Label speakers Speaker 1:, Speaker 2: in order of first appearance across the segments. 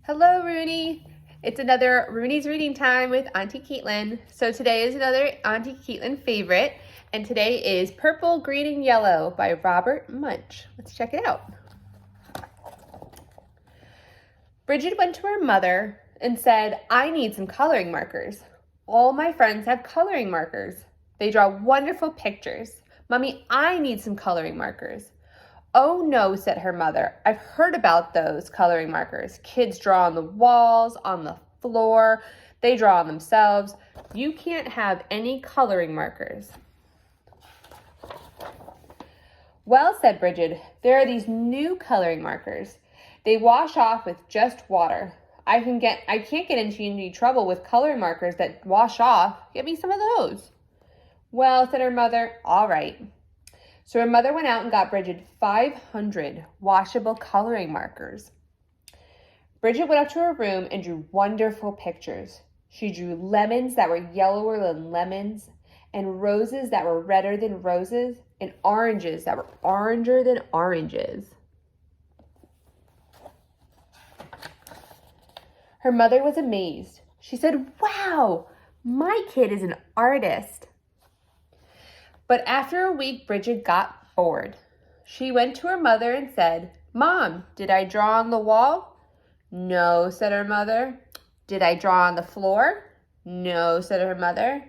Speaker 1: Hello, Rooney. It's another Rooney's Reading Time with Auntie Caitlin. So today is another Auntie Caitlin favorite, and today is Purple, Green, and Yellow by Robert Munsch. Let's check it out. Bridget went to her mother and said, "I need some coloring markers. All my friends have coloring markers. They draw wonderful pictures. Mommy, I need some coloring markers." "Oh no," said her mother. "I've heard about those coloring markers. Kids draw on the walls, on the floor. They draw on themselves. You can't have any coloring markers." "Well," said Bridget, "there are these new coloring markers. They wash off with just water. I can't get into any trouble with coloring markers that wash off. Get me some of those." "Well," said her mother, "all right." So her mother went out and got Bridget 500 washable coloring markers. Bridget went up to her room and drew wonderful pictures. She drew lemons that were yellower than lemons, and roses that were redder than roses, and oranges that were oranger than oranges. Her mother was amazed. She said, "Wow, my kid is an artist." But after a week, Bridget got bored. She went to her mother and said, "Mom, did I draw on the wall?" "No," said her mother. "Did I draw on the floor?" "No," said her mother.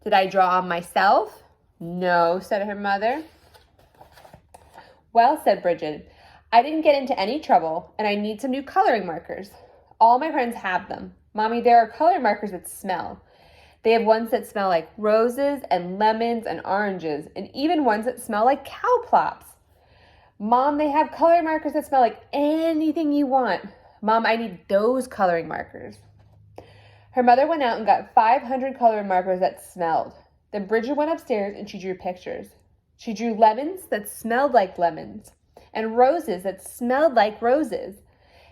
Speaker 1: "Did I draw on myself?" "No," said her mother. "Well," said Bridget, "I didn't get into any trouble, and I need some new coloring markers. All my friends have them. Mommy, there are coloring markers that smell. They have ones that smell like roses and lemons and oranges, and even ones that smell like cow plops. Mom, they have coloring markers that smell like anything you want. Mom, I need those coloring markers." Her mother went out and got 500 coloring markers that smelled. Then Bridget went upstairs and she drew pictures. She drew lemons that smelled like lemons, and roses that smelled like roses,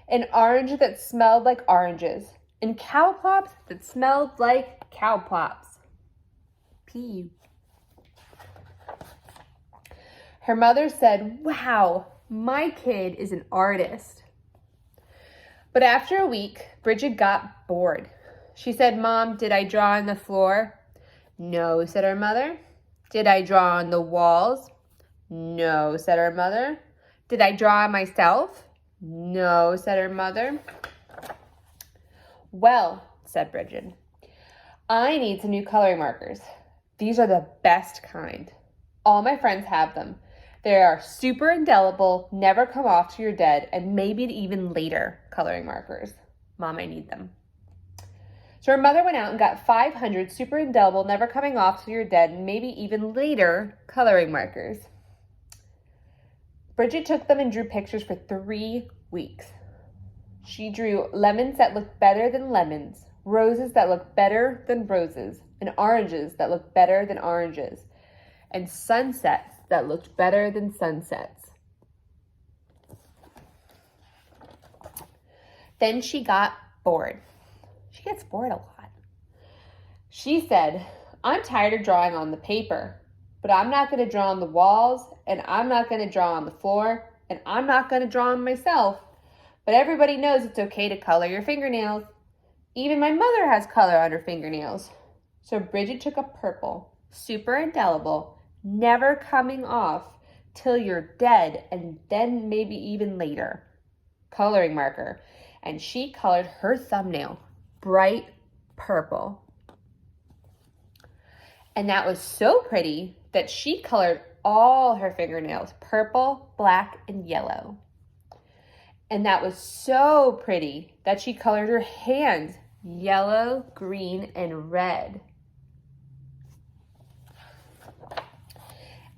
Speaker 1: and oranges that smelled like oranges, and cow plops that smelled like cow plops. P. Her mother said, "Wow, my kid is an artist." But after a week, Bridget got bored. She said, "Mom, did I draw on the floor?" "No," said her mother. "Did I draw on the walls?" "No," said her mother. "Did I draw on myself?" "No," said her mother. "Well," said Bridget, "I need some new coloring markers. These are the best kind. All my friends have them. They are super indelible, never come off till you're dead, and maybe even later coloring markers. Mom, I need them." So her mother went out and got 500 super indelible, never coming off till you're dead, and maybe even later coloring markers. Bridget took them and drew pictures for 3 weeks. She drew lemons that looked better than lemons, roses that looked better than roses, and oranges that looked better than oranges, and sunsets that looked better than sunsets. Then she got bored. She gets bored a lot. She said, "I'm tired of drawing on the paper, but I'm not going to draw on the walls, and I'm not going to draw on the floor, and I'm not going to draw on myself. But everybody knows it's okay to color your fingernails. Even my mother has color on her fingernails." So Bridget took a purple, super indelible, never coming off till you're dead, and then maybe even later coloring marker, and she colored her thumbnail bright purple. And that was so pretty that she colored all her fingernails purple, black, and yellow. And that was so pretty that she colored her hands yellow, green, and red.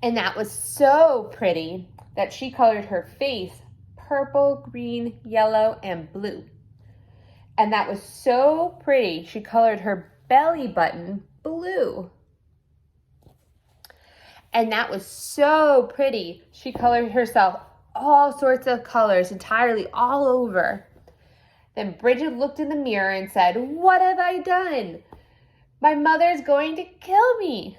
Speaker 1: And that was so pretty that she colored her face purple, green, yellow, and blue. And that was so pretty, she colored her belly button blue. And that was so pretty, she colored herself all sorts of colors entirely all over. Then Bridget looked in the mirror and said, "What have I done? My mother's going to kill me."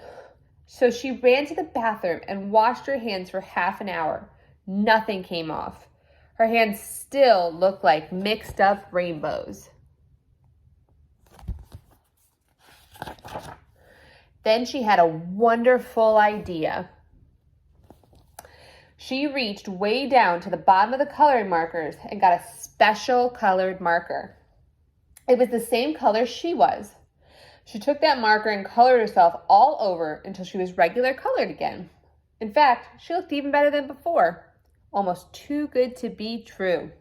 Speaker 1: So she ran to the bathroom and washed her hands for half an hour. Nothing came off. Her hands still looked like mixed up rainbows. Then she had a wonderful idea. She reached way down to the bottom of the coloring markers and got a special colored marker. It was the same color she was. She took that marker and colored herself all over until she was regular colored again. In fact, she looked even better than before. Almost too good to be true.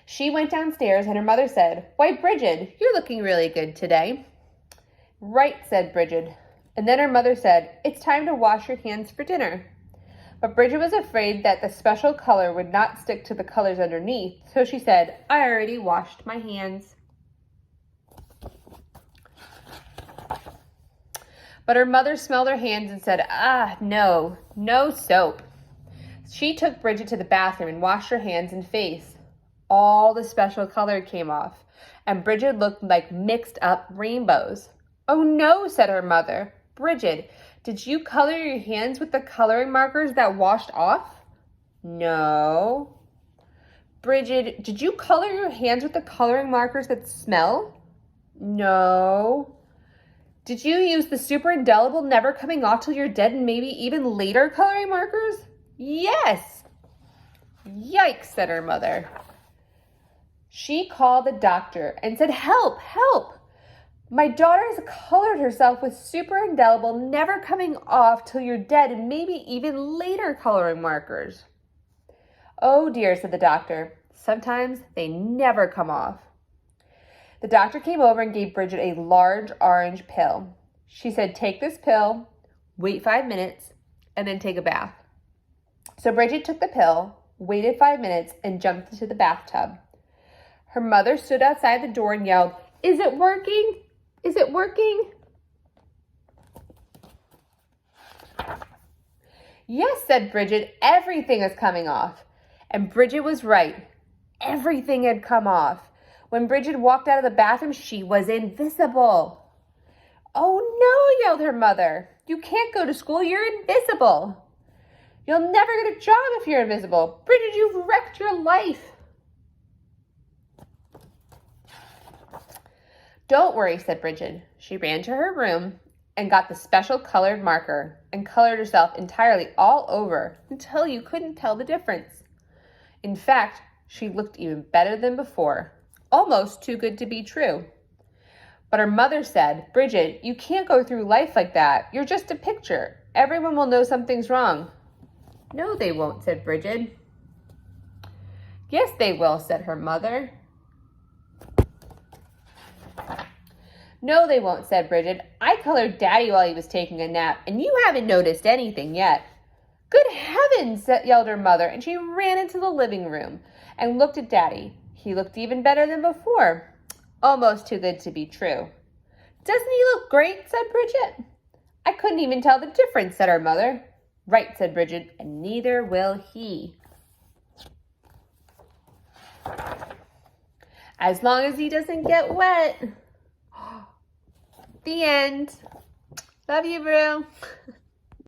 Speaker 1: She went downstairs and her mother said, "Why, Bridget, you're looking really good today." "Right," said Bridget. And then her mother said, "It's time to wash your hands for dinner." But Bridget was afraid that the special color would not stick to the colors underneath, so she said, "I already washed my hands." But her mother smelled her hands and said, no soap." She took Bridget to the bathroom and washed her hands and face. All the special color came off, and Bridget looked like mixed up rainbows. "Oh no," said her mother. "Bridget, did you color your hands with the coloring markers that washed off?" "No." "Bridget, did you color your hands with the coloring markers that smell?" "No." "Did you use the super indelible never coming off till you're dead and maybe even later coloring markers?" "Yes." "Yikes," said her mother. She called the doctor and said, "Help, help. My daughter has colored herself with super indelible never coming off till you're dead and maybe even later coloring markers." "Oh dear," said the doctor. "Sometimes they never come off." The doctor came over and gave Bridget a large orange pill. She said, "Take this pill, wait 5 minutes, and then take a bath." So Bridget took the pill, waited 5 minutes, and jumped into the bathtub. Her mother stood outside the door and yelled, "Is it working? Is it working?" "Yes," said Bridget, "everything is coming off." And Bridget was right. Everything had come off. When Bridget walked out of the bathroom, she was invisible. "Oh no," yelled her mother. "You can't go to school. You're invisible. You'll never get a job if you're invisible. Bridget, you've wrecked your life." "Don't worry," said Bridget. She ran to her room and got the special colored marker and colored herself entirely all over until you couldn't tell the difference. In fact, she looked even better than before. Almost too good to be true. But her mother said, "Bridget, you can't go through life like that. You're just a picture. Everyone will know something's wrong." "No, they won't," said Bridget. "Yes, they will," said her mother. "No, they won't," said Bridget. "I colored Daddy while he was taking a nap, and you haven't noticed anything yet." "Good heavens," yelled her mother, and she ran into the living room and looked at Daddy. He looked even better than before. Almost too good to be true. "Doesn't he look great?" said Bridget. "I couldn't even tell the difference," said her mother. "Right," said Bridget, "and neither will he. As long as he doesn't get wet." The end. Love you, Brew.